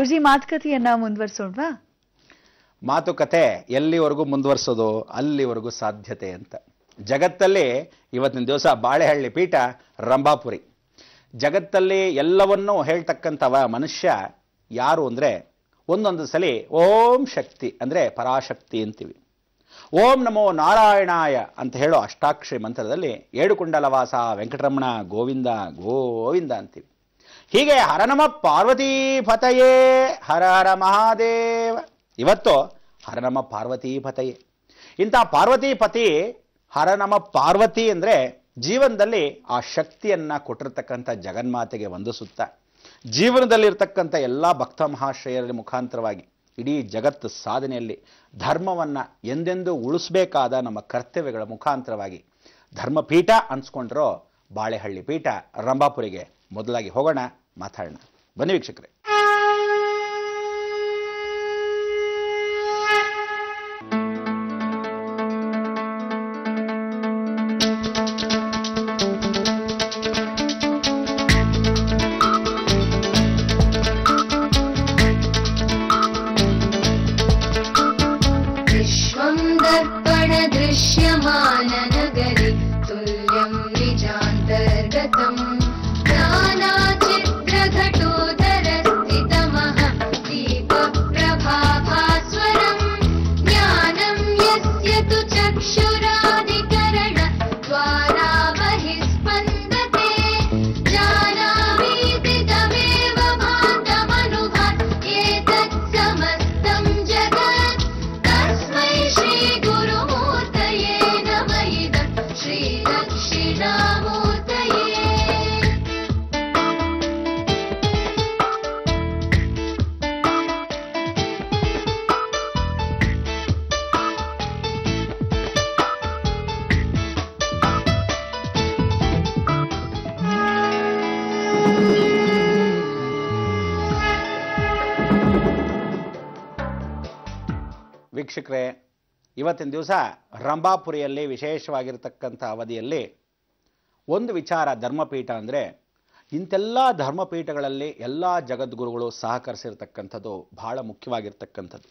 ಗುರುಜಿ ಮಾತುಕತೆಯನ್ನ ಮುಂದುವರಿಸೋಣವಾ? ಮಾತುಕತೆ ಎಲ್ಲಿವರೆಗೂ ಮುಂದುವರಿಸೋದು ಅಲ್ಲಿವರೆಗೂ ಸಾಧ್ಯತೆ ಅಂತ. ಜಗತ್ತಲ್ಲಿ ಇವತ್ತಿನ ದಿವಸ ಬಾಳೆಹಳ್ಳಿ ಪೀಠ ರಂಭಾಪುರಿ. ಜಗತ್ತಲ್ಲಿ ಎಲ್ಲವನ್ನೂ ಹೇಳ್ತಕ್ಕಂಥವ ಮನುಷ್ಯ ಯಾರು ಅಂದರೆ, ಒಂದೊಂದು ಸಲಿ ಓಂ ಶಕ್ತಿ ಅಂದರೆ ಪರಾಶಕ್ತಿ ಅಂತೀವಿ. ಓಂ ನಮೋ ನಾರಾಯಣಾಯ ಅಂತ ಹೇಳೋ ಅಷ್ಟಾಕ್ಷರಿ ಮಂತ್ರದಲ್ಲಿ ಏಡುಕುಂಡಲವಾಸ ವೆಂಕಟರಮಣ ಗೋವಿಂದ ಗೋವಿಂದ ಅಂತೀವಿ. ಹೀಗೆ ಹರ ನಮ ಪಾರ್ವತೀಪತಯೇ ಹರ ಹರ ಮಹಾದೇವ. ಇವತ್ತು ಹರ ನಮ ಪಾರ್ವತೀಪತಯೇ. ಇಂಥ ಪಾರ್ವತೀಪತಿ ಹರ ನಮ ಪಾರ್ವತಿ ಅಂದರೆ ಜೀವನದಲ್ಲಿ ಆ ಶಕ್ತಿಯನ್ನ ಕೊಟ್ಟಿರ್ತಕ್ಕಂಥ ಜಗನ್ಮಾತೆಗೆ ವಂದಿಸುತ್ತಾ ಜೀವನದಲ್ಲಿರ್ತಕ್ಕಂಥ ಎಲ್ಲ ಭಕ್ತ ಮಹಾಶ್ರಯರ ಮುಖಾಂತರವಾಗಿ ಇಡೀ ಜಗತ್ತು ಸಾಧನೆಯಲ್ಲಿ ಧರ್ಮವನ್ನು ಎಂದೆಂದೂ ಉಳಿಸಬೇಕಾದ ನಮ್ಮ ಕರ್ತವ್ಯಗಳ ಮುಖಾಂತರವಾಗಿ ಧರ್ಮಪೀಠ ಅನ್ಸ್ಕೊಂಡಿರೋ ಬಾಳೆಹಳ್ಳಿ ಪೀಠ ರಂಭಾಪುರಿಗೆ ಮೊದಲಾಗಿ ಹೋಗೋಣ, ಮಾತಾಡೋಣ. ಬನ್ನಿ ವೀಕ್ಷಕರೇ. दृश्यमाननगरि तुल्यं निजान्तर्गतं नानाचित्रघटोदरस्थितमः दीपप्रभाभास्वरं ज्ञानं यस्य तु चक्षुरादिकरणद्वारा बहिस्पन्दते जानामीति तमेव भान्तमनुभत् एतत् समस्तं जगत् तस्मै श्रीगुरुमूर्तये नमः इदं श्रीदक्षिणामूर्तये. ವೀಕ್ಷಕರೇ, ಇವತ್ತಿನ ದಿವಸ ರಂಭಾಪುರಿಯಲ್ಲಿ ವಿಶೇಷವಾಗಿರ್ತಕ್ಕಂಥ ಅವಧಿಯಲ್ಲಿ ಒಂದು ವಿಚಾರ, ಧರ್ಮಪೀಠ ಅಂದರೆ ಇಂತೆಲ್ಲ ಧರ್ಮಪೀಠಗಳಲ್ಲಿ ಎಲ್ಲ ಜಗದ್ಗುರುಗಳು ಸಹಕರಿಸಿರ್ತಕ್ಕಂಥದ್ದು ಬಹಳ ಮುಖ್ಯವಾಗಿರ್ತಕ್ಕಂಥದ್ದು.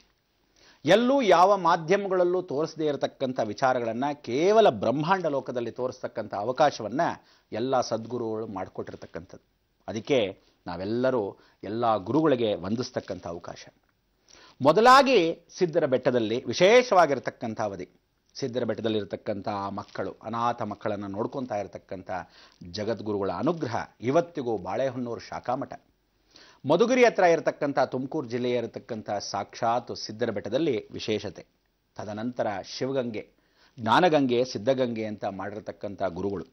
ಎಲ್ಲೂ ಯಾವ ಮಾಧ್ಯಮಗಳಲ್ಲೂ ತೋರಿಸದೇ ಇರತಕ್ಕಂಥ ವಿಚಾರಗಳನ್ನು ಕೇವಲ ಬ್ರಹ್ಮಾಂಡ ಲೋಕದಲ್ಲಿ ತೋರಿಸ್ತಕ್ಕಂಥ ಅವಕಾಶವನ್ನು ಎಲ್ಲ ಸದ್ಗುರುಗಳು ಮಾಡಿಕೊಟ್ಟಿರ್ತಕ್ಕಂಥದ್ದು. ಅದಕ್ಕೆ ನಾವೆಲ್ಲರೂ ಎಲ್ಲ ಗುರುಗಳಿಗೆ ವಂದಿಸ್ತಕ್ಕಂಥ ಅವಕಾಶ. ಮೊದಲಾಗಿ ಸಿದ್ದರ ಬೆಟ್ಟದಲ್ಲಿ ವಿಶೇಷವಾಗಿರತಕ್ಕಂಥ ಅವಧಿ. ಸಿದ್ದರ ಬೆಟ್ಟದಲ್ಲಿರ್ತಕ್ಕಂಥ ಮಕ್ಕಳು, ಅನಾಥ ಮಕ್ಕಳನ್ನು ನೋಡ್ಕೊತಾ ಇರತಕ್ಕಂಥ ಜಗದ್ಗುರುಗಳ ಅನುಗ್ರಹ ಇವತ್ತಿಗೂ ಬಾಳೆಹೊನ್ನೂರು ಶಾಖಾಮಠ, ಮಧುಗಿರಿ ಹತ್ರ ಇರತಕ್ಕಂಥ ತುಮಕೂರು ಜಿಲ್ಲೆಯ ಇರತಕ್ಕಂಥ ಸಾಕ್ಷಾತ್ ಸಿದ್ದರ ಬೆಟ್ಟದಲ್ಲಿ ವಿಶೇಷತೆ. ತದನಂತರ ಶಿವಗಂಗೆ, ಜ್ಞಾನಗಂಗೆ, ಸಿದ್ಧಗಂಗೆ ಅಂತ ಮಾಡಿರತಕ್ಕಂಥ ಗುರುಗಳು.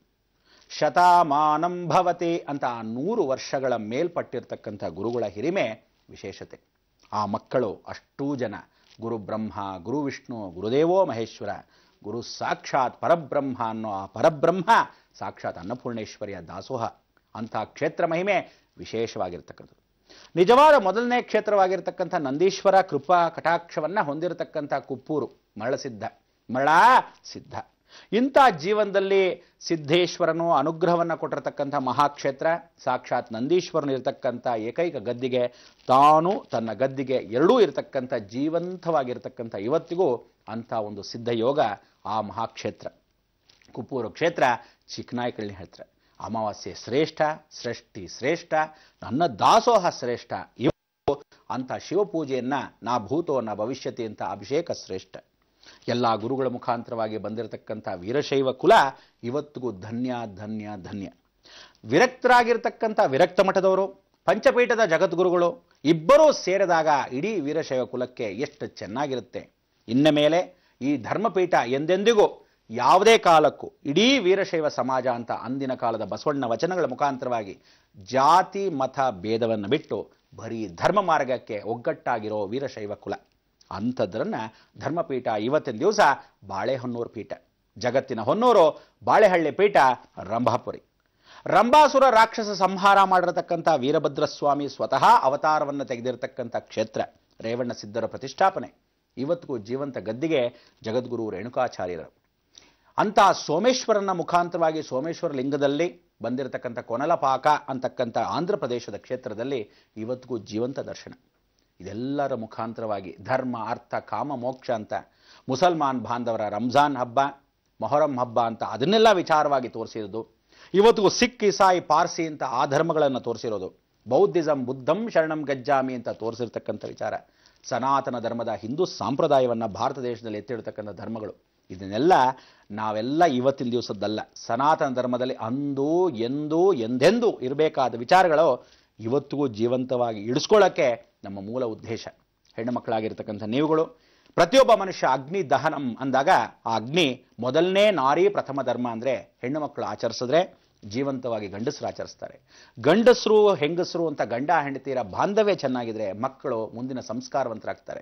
ಶತಮಾನಂ ಭವತಿ ಅಂತ 100 ವರ್ಷಗಳ ಮೇಲ್ಪಟ್ಟಿರ್ತಕ್ಕಂಥ ಗುರುಗಳ ಹಿರಿಮೆ ವಿಶೇಷತೆ. ಆ ಮಕ್ಕಳು ಅಷ್ಟೂ ಜನ ಗುರು ಬ್ರಹ್ಮ, ಗುರು ವಿಷ್ಣು, ಗುರುದೇವೋ ಮಹೇಶ್ವರ, ಗುರು ಸಾಕ್ಷಾತ್ ಪರಬ್ರಹ್ಮ ಅನ್ನೋ ಆ ಪರಬ್ರಹ್ಮ ಸಾಕ್ಷಾತ್ ಅನ್ನಪೂರ್ಣೇಶ್ವರಿಯ ದಾಸೋಹ ಅಂಥ ಕ್ಷೇತ್ರ ಮಹಿಮೆ ವಿಶೇಷವಾಗಿರ್ತಕ್ಕಂಥದ್ದು. ನಿಜವಾದ ಮೊದಲನೇ ಕ್ಷೇತ್ರವಾಗಿರ್ತಕ್ಕಂಥ ನಂದೀಶ್ವರ ಕೃಪಾ ಕಟಾಕ್ಷವನ್ನು ಹೊಂದಿರತಕ್ಕಂಥ ಕುಪ್ಪೂರು ಮರಳಸಿದ್ಧ, ಮರಳಸಿದ್ಧ. ಇಂಥ ಜೀವನದಲ್ಲಿ ಸಿದ್ಧೇಶ್ವರನು ಅನುಗ್ರಹವನ್ನು ಕೊಟ್ಟಿರತಕ್ಕಂಥ ಮಹಾಕ್ಷೇತ್ರ, ಸಾಕ್ಷಾತ್ ನಂದೀಶ್ವರನು ಇರತಕ್ಕಂಥ ಏಕೈಕ ಗದ್ದಿಗೆ, ತಾನು ತನ್ನ ಗದ್ದಿಗೆ ಎರಡೂ ಇರತಕ್ಕಂಥ ಜೀವಂತವಾಗಿರ್ತಕ್ಕಂಥ ಇವತ್ತಿಗೂ ಅಂಥ ಒಂದು ಸಿದ್ಧಯೋಗ ಆ ಮಹಾಕ್ಷೇತ್ರ ಕುಪ್ಪೂರು ಕ್ಷೇತ್ರ. ಚಿಕ್ಕನಾಯಕಳ್ಳಿ ಹೇಳ್ತಾರೆ, ಅಮಾವಾಸ್ಯೆ ಶ್ರೇಷ್ಠ, ಸೃಷ್ಟಿ ಶ್ರೇಷ್ಠ, ನನ್ನ ದಾಸೋಹ ಶ್ರೇಷ್ಠ. ಇವತ್ತು ಅಂಥ ಶಿವಪೂಜೆಯನ್ನು ನಾ ಭೂತೋ ನ ಭವಿಷ್ಯತಿ ಅಂತ ಅಭಿಷೇಕ ಶ್ರೇಷ್ಠ. ಎಲ್ಲ ಗುರುಗಳ ಮುಖಾಂತರವಾಗಿ ಬಂದಿರತಕ್ಕಂಥ ವೀರಶೈವ ಕುಲ ಇವತ್ತಿಗೂ ಧನ್ಯ ಧನ್ಯ ಧನ್ಯ. ವಿರಕ್ತರಾಗಿರ್ತಕ್ಕಂಥ ವಿರಕ್ತ ಮಠದವರು, ಪಂಚಪೀಠದ ಜಗದ್ಗುರುಗಳು ಇಬ್ಬರೂ ಸೇರಿದಾಗ ಇಡೀ ವೀರಶೈವ ಕುಲಕ್ಕೆ ಎಷ್ಟು ಚೆನ್ನಾಗಿರುತ್ತೆ. ಇನ್ನ ಮೇಲೆ ಈ ಧರ್ಮಪೀಠ ಎಂದೆಂದಿಗೂ ಯಾವುದೇ ಕಾಲಕ್ಕೂ ಇಡೀ ವೀರಶೈವ ಸಮಾಜ ಅಂತ ಅಂದಿನ ಕಾಲದ ಬಸವಣ್ಣ ವಚನಗಳ ಮುಖಾಂತರವಾಗಿ ಜಾತಿ ಮತ ಭೇದವನ್ನು ಬಿಟ್ಟು ಬರೀ ಧರ್ಮ ಮಾರ್ಗಕ್ಕೆ ಒಗ್ಗಟ್ಟಾಗಿರೋ ವೀರಶೈವ ಕುಲ ಅಂಥದ್ರನ್ನ ಧರ್ಮಪೀಠ ಇವತ್ತಿನ ದಿವಸ ಬಾಳೆಹೊನ್ನೂರು ಪೀಠ. ಜಗತ್ತಿನ ಹೊನ್ನೂರು ಬಾಳೆಹಳ್ಳಿ ಪೀಠ ರಂಭಾಪುರಿ. ರಂಭಾಸುರ ರಾಕ್ಷಸ ಸಂಹಾರ ಮಾಡಿರತಕ್ಕಂಥ ವೀರಭದ್ರಸ್ವಾಮಿ ಸ್ವತಃ ಅವತಾರವನ್ನು ತೆಗೆದಿರತಕ್ಕಂಥ ಕ್ಷೇತ್ರ. ರೇವಣ್ಣ ಸಿದ್ಧರ ಪ್ರತಿಷ್ಠಾಪನೆ. ಇವತ್ತಿಗೂ ಜೀವಂತ ಗದ್ದಿಗೆ ಜಗದ್ಗುರು ರೇಣುಕಾಚಾರ್ಯರು. ಅಂಥ ಸೋಮೇಶ್ವರನ ಮುಖಾಂತರವಾಗಿ ಸೋಮೇಶ್ವರ ಲಿಂಗದಲ್ಲಿ ಬಂದಿರತಕ್ಕಂಥ ಕೊನಲಪಾಕ ಅಂತಕ್ಕಂಥ ಆಂಧ್ರ ಪ್ರದೇಶದ ಕ್ಷೇತ್ರದಲ್ಲಿ ಇವತ್ತಿಗೂ ಜೀವಂತ ದರ್ಶನ. ಇದೆಲ್ಲರ ಮುಖಾಂತರವಾಗಿ ಧರ್ಮ ಅರ್ಥ ಕಾಮ ಮೋಕ್ಷ ಅಂತ ಮುಸಲ್ಮಾನ್ ಬಾಂಧವರ ರಂಜಾನ್ ಹಬ್ಬ ಮೊಹರಂ ಹಬ್ಬ ಅಂತ ಅದನ್ನೆಲ್ಲ ವಿಚಾರವಾಗಿ ತೋರಿಸಿರೋದು. ಇವತ್ತಿಗೂ ಸಿಖ್ ಇಸಾಯಿ ಪಾರ್ಸಿ ಅಂತ ಆ ಧರ್ಮಗಳನ್ನು ತೋರಿಸಿರೋದು. ಬೌದ್ಧಿಸಂ ಬುದ್ಧಂ ಶರಣಂ ಗಜ್ಜಾಮಿ ಅಂತ ತೋರಿಸಿರ್ತಕ್ಕಂಥ ವಿಚಾರ. ಸನಾತನ ಧರ್ಮದ ಹಿಂದೂ ಸಂಪ್ರದಾಯವನ್ನು ಭಾರತ ದೇಶದಲ್ಲಿ ಎತ್ತಿಡ್ತಕ್ಕಂಥ ಧರ್ಮಗಳು. ಇದನ್ನೆಲ್ಲ ನಾವೆಲ್ಲ ಇವತ್ತಿನ ದಿವಸದ್ದಲ್ಲ. ಸನಾತನ ಧರ್ಮದಲ್ಲಿ ಅಂದೂ ಎಂದೂ ಎಂದೆಂದೂ ಇರಬೇಕಾದ ವಿಚಾರಗಳು ಇವತ್ತಿಗೂ ಜೀವಂತವಾಗಿ ಇಡಿಸ್ಕೊಳ್ಳೋಕ್ಕೆ ನಮ್ಮ ಮೂಲ ಉದ್ದೇಶ. ಹೆಣ್ಣು ಮಕ್ಕಳಾಗಿರ್ತಕ್ಕಂಥ ನೀವುಗಳು ಪ್ರತಿಯೊಬ್ಬ ಮನುಷ್ಯ ಅಗ್ನಿ ದಹನಂ ಅಂದಾಗ ಆ ಅಗ್ನಿ ಮೊದಲನೇ ನಾರಿ ಪ್ರಥಮ ಧರ್ಮ ಅಂದರೆ ಹೆಣ್ಣು ಮಕ್ಕಳು ಆಚರಿಸಿದ್ರೆ ಜೀವಂತವಾಗಿ ಗಂಡಸರು ಆಚರಿಸ್ತಾರೆ. ಗಂಡಸರು ಹೆಂಗಸರು ಅಂತ ಗಂಡ ಹೆಂಡತಿಯರ ಬಾಂಧವ್ಯ ಚೆನ್ನಾಗಿದ್ರೆ ಮಕ್ಕಳು ಮುಂದಿನ ಸಂಸ್ಕಾರವಂತರಾಗ್ತಾರೆ.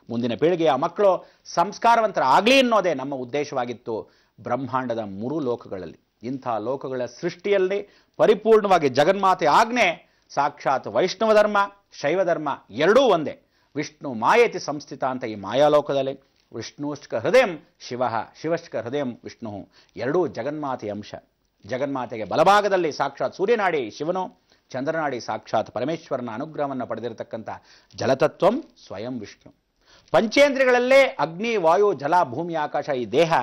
ಮುಂದಿನ ಪೀಳಿಗೆಯ ಮಕ್ಕಳು ಸಂಸ್ಕಾರವಂತರಾಗಲಿ ಅನ್ನೋದೇ ನಮ್ಮ ಉದ್ದೇಶವಾಗಿತ್ತು. ಬ್ರಹ್ಮಾಂಡದ 3 ಲೋಕಗಳಲ್ಲಿ ಇಂಥ ಲೋಕಗಳ ಸೃಷ್ಟಿಯಲ್ಲಿ ಪರಿಪೂರ್ಣವಾಗಿ ಜಗನ್ಮಾತೆ ಆಜ್ಞೆ ಸಾಕ್ಷಾತ್ ವೈಷ್ಣವ ಧರ್ಮ ಶೈವ ಧರ್ಮ ಎರಡೂ ಒಂದೇ. ವಿಷ್ಣು ಮಾಯೇತಿ ಸಂಸ್ಥಿತ ಅಂತ ಈ ಮಾಯಾಲೋಕದಲ್ಲಿ ವಿಷ್ಣುಶ್ಚ ಹೃದಯಂ ಶಿವ ಶಿವಶ್ಚ ಹೃದಯಂ ವಿಷ್ಣು ಎರಡೂ ಜಗನ್ಮಾತೆಯ ಅಂಶ. ಜಗನ್ಮಾತೆಗೆ ಬಲಭಾಗದಲ್ಲಿ ಸಾಕ್ಷಾತ್ ಸೂರ್ಯನಾಡಿ ಶಿವನು, ಚಂದ್ರನಾಡಿ ಸಾಕ್ಷಾತ್ ಪರಮೇಶ್ವರನ ಅನುಗ್ರಹವನ್ನು ಪಡೆದಿರತಕ್ಕಂಥ ಜಲತತ್ವಂ ಸ್ವಯಂ ವಿಷ್ಣು. ಪಂಚೇಂದ್ರಿಯಗಳಲ್ಲೇ ಅಗ್ನಿ ವಾಯು ಜಲ ಭೂಮಿ ಆಕಾಶ ಈ ದೇಹ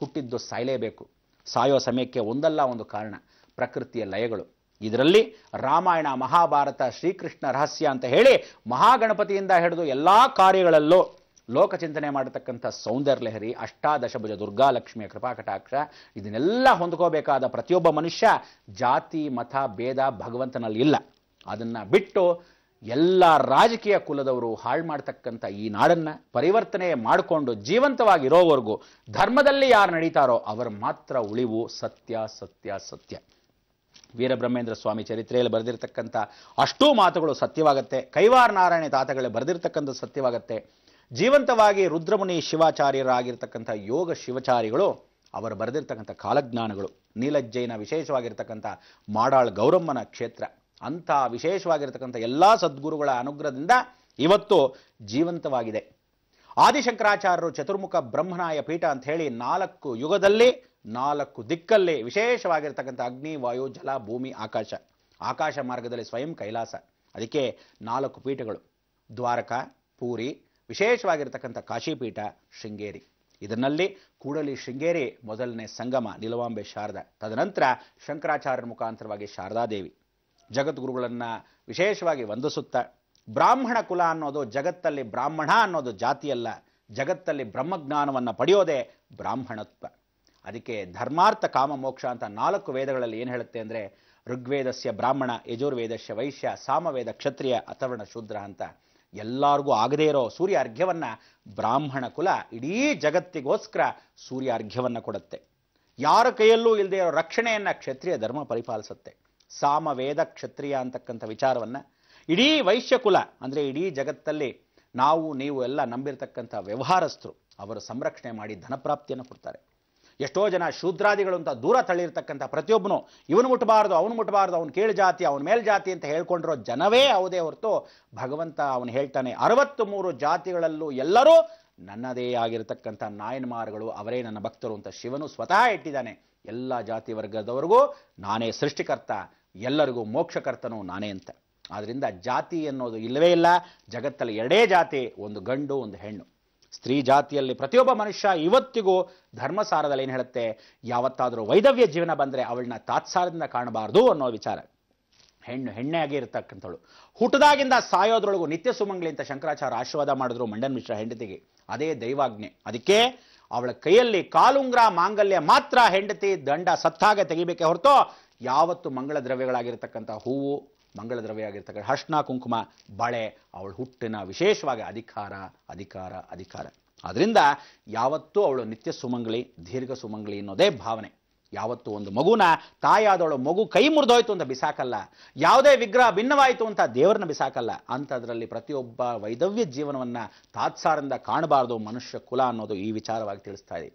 ಹುಟ್ಟಿದ್ದು ಸಾಯಲೇಬೇಕು. ಸಾಯೋ ಸಮಯಕ್ಕೆ ಒಂದಲ್ಲ ಒಂದು ಕಾರಣ, ಪ್ರಕೃತಿಯ ಲಯಗಳು. ಇದರಲ್ಲಿ ರಾಮಾಯಣ ಮಹಾಭಾರತ ಶ್ರೀಕೃಷ್ಣ ರಹಸ್ಯ ಅಂತ ಹೇಳಿ ಮಹಾಗಣಪತಿಯಿಂದ ಹಿಡಿದು ಎಲ್ಲ ಕಾರ್ಯಗಳಲ್ಲೂ ಲೋಕಚಿಂತನೆ ಮಾಡತಕ್ಕಂಥ ಸೌಂದರ್ಯಲಹರಿ ಅಷ್ಟಾದಶಭುಜ ದುರ್ಗಾಲಕ್ಷ್ಮಿಯ ಕೃಪಾಕಟಾಕ್ಷ ಇದನ್ನೆಲ್ಲ ಹೊಂದ್ಕೋಬೇಕಾದ ಪ್ರತಿಯೊಬ್ಬ ಮನುಷ್ಯ ಜಾತಿ ಮತ ಭೇದ ಭಗವಂತನಲ್ಲಿ ಇಲ್ಲ. ಅದನ್ನು ಬಿಟ್ಟು ಎಲ್ಲ ರಾಜಕೀಯ ಕುಲದವರು ಹಾಳು ಮಾಡ್ತಕ್ಕಂಥ ಈ ನಾಡನ್ನು ಪರಿವರ್ತನೆ ಮಾಡಿಕೊಂಡು ಜೀವಂತವಾಗಿರೋವರೆಗೂ ಧರ್ಮದಲ್ಲಿ ಯಾರು ನಡೀತಾರೋ ಅವರು ಮಾತ್ರ ಉಳಿವು. ಸತ್ಯ ಸತ್ಯ ಸತ್ಯ. ವೀರಬ್ರಹ್ಮೇಂದ್ರ ಸ್ವಾಮಿ ಚರಿತ್ರೆಯಲ್ಲಿ ಬರೆದಿರ್ತಕ್ಕಂಥ ಅಷ್ಟೂ ಮಾತುಗಳು ಸತ್ಯವಾಗತ್ತೆ. ಕೈವಾರ ನಾರಾಯಣ ತಾತಗಳೇ ಬರೆದಿರ್ತಕ್ಕಂಥ ಸತ್ಯವಾಗತ್ತೆ. ಜೀವಂತವಾಗಿ ರುದ್ರಮುನಿ ಶಿವಾಚಾರ್ಯರಾಗಿರ್ತಕ್ಕಂಥ ಯೋಗ ಶಿವಚಾರಿಗಳು ಅವರು ಬರೆದಿರ್ತಕ್ಕಂಥ ಕಾಲಜ್ಞಾನಗಳು. ನೀಲಜ್ಜೈನ ವಿಶೇಷವಾಗಿರ್ತಕ್ಕಂಥ ಮಾಡಾಳ್ ಗೌರಮ್ಮನ ಕ್ಷೇತ್ರ ಅಂಥ ವಿಶೇಷವಾಗಿರ್ತಕ್ಕಂಥ ಎಲ್ಲ ಸದ್ಗುರುಗಳ ಅನುಗ್ರಹದಿಂದ ಇವತ್ತು ಜೀವಂತವಾಗಿದೆ. ಆದಿಶಂಕರಾಚಾರ್ಯರು ಚತುರ್ಮುಖ ಬ್ರಹ್ಮನಾಯ ಪೀಠ ಅಂತ ಹೇಳಿ 4 ಯುಗದಲ್ಲಿ 4 ದಿಕ್ಕಲ್ಲಿ ವಿಶೇಷವಾಗಿರ್ತಕ್ಕಂಥ ಅಗ್ನಿ ವಾಯು ಜಲ ಭೂಮಿ ಆಕಾಶ, ಆಕಾಶ ಮಾರ್ಗದಲ್ಲಿ ಸ್ವಯಂ ಕೈಲಾಸ. ಅದಕ್ಕೆ 4 ಪೀಠಗಳು: ದ್ವಾರಕ, ಪೂರಿ, ವಿಶೇಷವಾಗಿರ್ತಕ್ಕಂಥ ಕಾಶಿಪೀಠ, ಶೃಂಗೇರಿ. ಇದರಲ್ಲಿ ಕೂಡಲಿ ಶೃಂಗೇರಿ ಮೊದಲನೇ ಸಂಗಮ ನಿಲವಾಂಬೆ ಶಾರದಾ. ತದನಂತರ ಶಂಕರಾಚಾರ್ಯರ ಮುಖಾಂತರವಾಗಿ ಶಾರದಾದೇವಿ ಜಗದ್ಗುರುಗಳನ್ನು ವಿಶೇಷವಾಗಿ ವಂದಿಸುತ್ತಾ, ಬ್ರಾಹ್ಮಣ ಕುಲ ಅನ್ನೋದು ಜಗತ್ತಲ್ಲಿ ಬ್ರಾಹ್ಮಣ ಅನ್ನೋದು ಜಾತಿಯಲ್ಲ, ಜಗತ್ತಲ್ಲಿ ಬ್ರಹ್ಮಜ್ಞಾನವನ್ನು ಪಡೆಯೋದೇ ಬ್ರಾಹ್ಮಣತ್ವ. ಅದಕ್ಕೆ ಧರ್ಮಾರ್ಥ ಕಾಮ ಮೋಕ್ಷ ಅಂತ 4 ವೇದಗಳಲ್ಲಿ ಏನು ಹೇಳುತ್ತೆ ಅಂದರೆ ಋಗ್ವೇದಸ್ಯ ಬ್ರಾಹ್ಮಣ, ಯಜುರ್ವೇದಸ್ಯ ವೈಶ್ಯ, ಸಾಮವೇದ ಕ್ಷತ್ರಿಯ, ಅಥರ್ವಣ ಶೂದ್ರ ಅಂತ ಎಲ್ಲರಿಗೂ ಆಗದೇ ಇರೋ ಸೂರ್ಯ ಅರ್ಘ್ಯವನ್ನು ಬ್ರಾಹ್ಮಣ ಕುಲ ಇಡೀ ಜಗತ್ತಿಗೋಸ್ಕರ ಸೂರ್ಯ ಅರ್ಘ್ಯವನ್ನು ಕೊಡುತ್ತೆ. ಯಾರ ಕೈಯಲ್ಲೂ ಇಲ್ಲದೆ ಇರೋ ರಕ್ಷಣೆಯನ್ನು ಕ್ಷತ್ರಿಯ ಧರ್ಮ ಪರಿಪಾಲಿಸುತ್ತೆ. ಸಾಮವೇದ ಕ್ಷತ್ರಿಯ ಅಂತಕ್ಕಂಥ ವಿಚಾರವನ್ನು ಇಡೀ ವೈಶ್ಯಕುಲ ಅಂದರೆ ಇಡೀ ಜಗತ್ತಲ್ಲಿ ನಾವು ನೀವು ಎಲ್ಲ ನಂಬಿರ್ತಕ್ಕಂಥ ವ್ಯವಹಾರಸ್ಥರು ಅವರು ಸಂರಕ್ಷಣೆ ಮಾಡಿ ಧನಪ್ರಾಪ್ತಿಯನ್ನು ಕೊಡ್ತಾರೆ. ಎಷ್ಟೋ ಜನ ಶೂದ್ರಾದಿಗಳು ಅಂತ ದೂರ ತಳ್ಳಿರ್ತಕ್ಕಂಥ ಪ್ರತಿಯೊಬ್ಬನು ಇವನು ಮುಟ್ಟಬಾರ್ದು ಅವನು ಮುಟ್ಟಬಾರ್ದು, ಅವನು ಕೀಳು ಜಾತಿ ಅವನ ಮೇಲ್ ಜಾತಿ ಅಂತ ಹೇಳ್ಕೊಂಡಿರೋ ಜನವೇ ಹೌದೇ ಹೊರತು ಭಗವಂತ ಅವನು ಹೇಳ್ತಾನೆ 63 ಜಾತಿಗಳಲ್ಲೂ ಎಲ್ಲರೂ ನನ್ನದೇ ಆಗಿರತಕ್ಕಂಥ ನಾಯನ್ಮಾರ್ಗಳು, ಅವರೇ ನನ್ನ ಭಕ್ತರು ಅಂತ ಶಿವನು ಸ್ವತಃ ಇಟ್ಟಿದ್ದಾನೆ. ಎಲ್ಲ ಜಾತಿ ವರ್ಗದವರೆಗೂ ನಾನೇ ಸೃಷ್ಟಿಕರ್ತ, ಎಲ್ಲರಿಗೂ ಮೋಕ್ಷಕರ್ತನು ನಾನೇ ಅಂತ. ಆದ್ದರಿಂದ ಜಾತಿ ಅನ್ನೋದು ಇಲ್ಲವೇ ಇಲ್ಲ. ಜಗತ್ತಲ್ಲಿ 2 ಜಾತಿ, ಒಂದು ಗಂಡು ಒಂದು ಹೆಣ್ಣು. ಸ್ತ್ರೀ ಜಾತಿಯಲ್ಲಿ ಪ್ರತಿಯೊಬ್ಬ ಮನುಷ್ಯ ಇವತ್ತಿಗೂ ಧರ್ಮಸಾರದಲ್ಲಿ ಏನು ಹೇಳುತ್ತೆ, ಯಾವತ್ತಾದರೂ ವೈದವ್ಯ ಜೀವನ ಬಂದರೆ ಅವಳನ್ನ ತಾತ್ಸಾರದಿಂದ ಕಾಣಬಾರ್ದು ಅನ್ನೋ ವಿಚಾರ. ಹೆಣ್ಣು ಹೆಣ್ಣೆ ಆಗಿ ಇರತಕ್ಕಂಥವಳು ಹುಟ್ಟದಾಗಿಂದ ಸಾಯೋದ್ರೊಳಗೂ ನಿತ್ಯ ಸುಮಂಗ್ಲಿ ಅಂತ ಶಂಕರಾಚಾರ್ಯ ಆಶೀರ್ವಾದ ಮಾಡಿದ್ರು ಮಂಡನ್ ಮಿಶ್ರ ಹೆಂಡತಿಗೆ. ಅದೇ ದೈವಾಜ್ಞೆ. ಅದಕ್ಕೆ ಅವಳ ಕೈಯಲ್ಲಿ ಕಾಲುಂಗ್ರ ಮಾಂಗಲ್ಯ ಮಾತ್ರ ಹೆಂಡತಿ ದಂಡ ಸತ್ತಾಗ ತೆಗಿಬೇಕೆ ಹೊರತು ಯಾವತ್ತು ಮಂಗಳ ದ್ರವ್ಯಗಳಾಗಿರ್ತಕ್ಕಂಥ ಹೂವು, ಮಂಗಳ ದ್ರವ್ಯ ಆಗಿರ್ತಕ್ಕಂಥ ಅರ್ಶಿನ ಕುಂಕುಮ ಬಳೆ ಅವಳು ಹುಟ್ಟಿನ ವಿಶೇಷವಾಗಿ ಅಧಿಕಾರ ಅಧಿಕಾರ ಅಧಿಕಾರ. ಆದ್ದರಿಂದ ಯಾವತ್ತೂ ಅವಳು ನಿತ್ಯ ಸುಮಂಗಲಿ ದೀರ್ಘ ಸುಮಂಗಲಿ ಅನ್ನೋದೇ ಭಾವನೆ. ಯಾವತ್ತೂ ಒಂದು ಮಗುನ ತಾಯಾದವಳು ಮಗು ಕೈ ಮುರಿದೋಯ್ತು ಅಂತ ಬಿಸಾಕಲ್ಲ, ಯಾವುದೇ ವಿಗ್ರಹ ಭಿನ್ನವಾಯಿತು ಅಂತ ದೇವರನ್ನ ಬಿಸಾಕಲ್ಲ. ಅಂಥದ್ರಲ್ಲಿ ಪ್ರತಿಯೊಬ್ಬ ವೈದವ್ಯ ಜೀವನವನ್ನು ತಾತ್ಸಾರದಿಂದ ಕಾಣಬಾರ್ದು ಮನುಷ್ಯ ಕುಲ ಅನ್ನೋದು ಈ ವಿಚಾರವಾಗಿ ತಿಳಿಸ್ತಾ ಇದೆ.